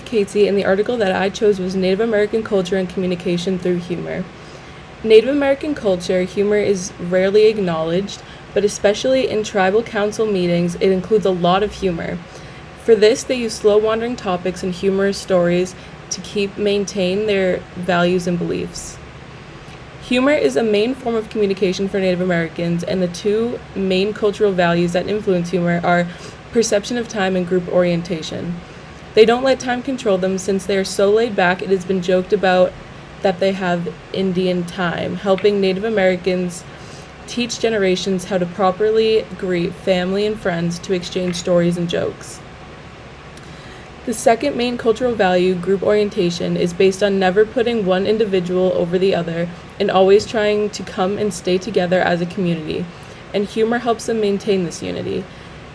Casey, and the article that I chose was Native American Culture and Communication Through Humor. Native American culture, humor is rarely acknowledged, but especially in tribal council meetings, it includes a lot of humor. For this, they use slow-wandering topics and humorous stories to maintain their values and beliefs. Humor is a main form of communication for Native Americans, and the two main cultural values that influence humor are perception of time and group orientation. They don't let time control them since they are so laid back. It has been joked about that they have Indian time, helping Native Americans teach generations how to properly greet family and friends to exchange stories and jokes. The second main cultural value, group orientation, is based on never putting one individual over the other and always trying to come and stay together as a community, and humor helps them maintain this unity.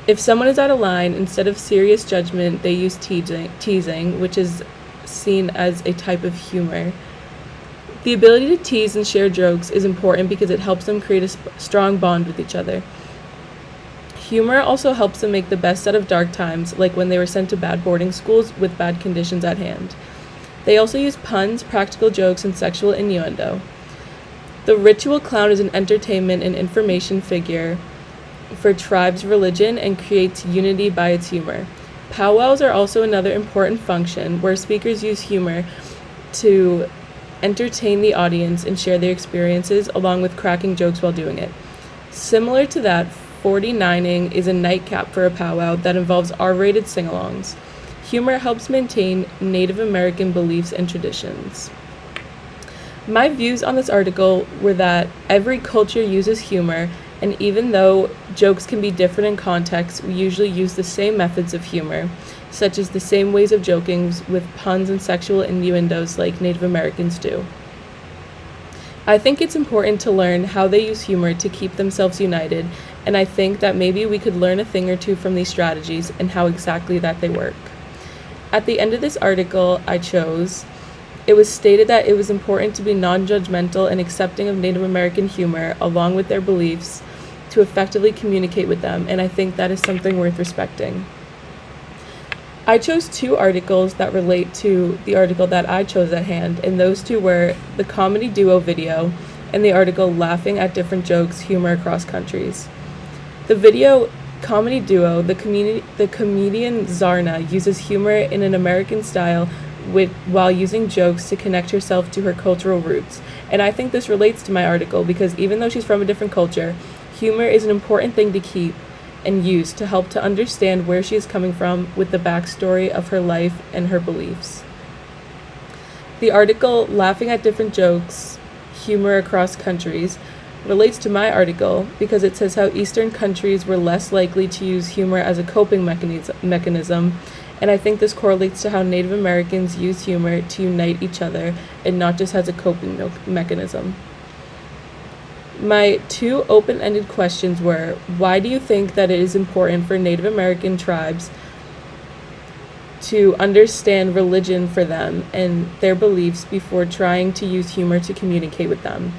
If someone is out of line, instead of serious judgment, they use teasing, which is seen as a type of humor. The ability to tease and share jokes is important because it helps them create a strong bond with each other. Humor also helps them make the best out of dark times, like when they were sent to bad boarding schools with bad conditions at hand. They also use puns, practical jokes, and sexual innuendo. The ritual clown is an entertainment and information figure for tribes' religion and creates unity by its humor. Powwows are also another important function where speakers use humor to entertain the audience and share their experiences along with cracking jokes while doing it. Similar to that, 49ing is a nightcap for a powwow that involves R-rated sing-alongs. Humor helps maintain Native American beliefs and traditions. My views on this article were that every culture uses humor, and even though jokes can be different in context, we usually use the same methods of humor, such as the same ways of joking with puns and sexual innuendos like Native Americans do. I think it's important to learn how they use humor to keep themselves united, and I think that maybe we could learn a thing or two from these strategies and how exactly that they work. At the end of this article I chose, it was stated that it was important to be non-judgmental and accepting of Native American humor along with their beliefs to effectively communicate with them, and I think that is something worth respecting. I chose two articles that relate to the article that I chose at hand, and those two were the comedy duo video and the article Laughing at Different Jokes, Humor Across Countries. The video comedy duo, the comedian Zarna uses humor in an American style while using jokes to connect herself to her cultural roots, and I think this relates to my article because even though she's from a different culture, humor is an important thing to keep and use to help to understand where she is coming from with the backstory of her life and her beliefs. The article Laughing at Different Jokes, Humor Across Countries relates to my article because it says how Eastern countries were less likely to use humor as a coping mechanism, and I think this correlates to how Native Americans use humor to unite each other and not just as a coping mechanism. My two open-ended questions were, why do you think that it is important for Native American tribes to understand religion for them and their beliefs before trying to use humor to communicate with them?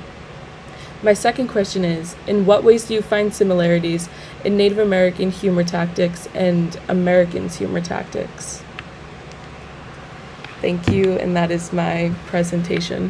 My second question is, in what ways do you find similarities in Native American humor tactics and Americans' humor tactics? Thank you, and that is my presentation.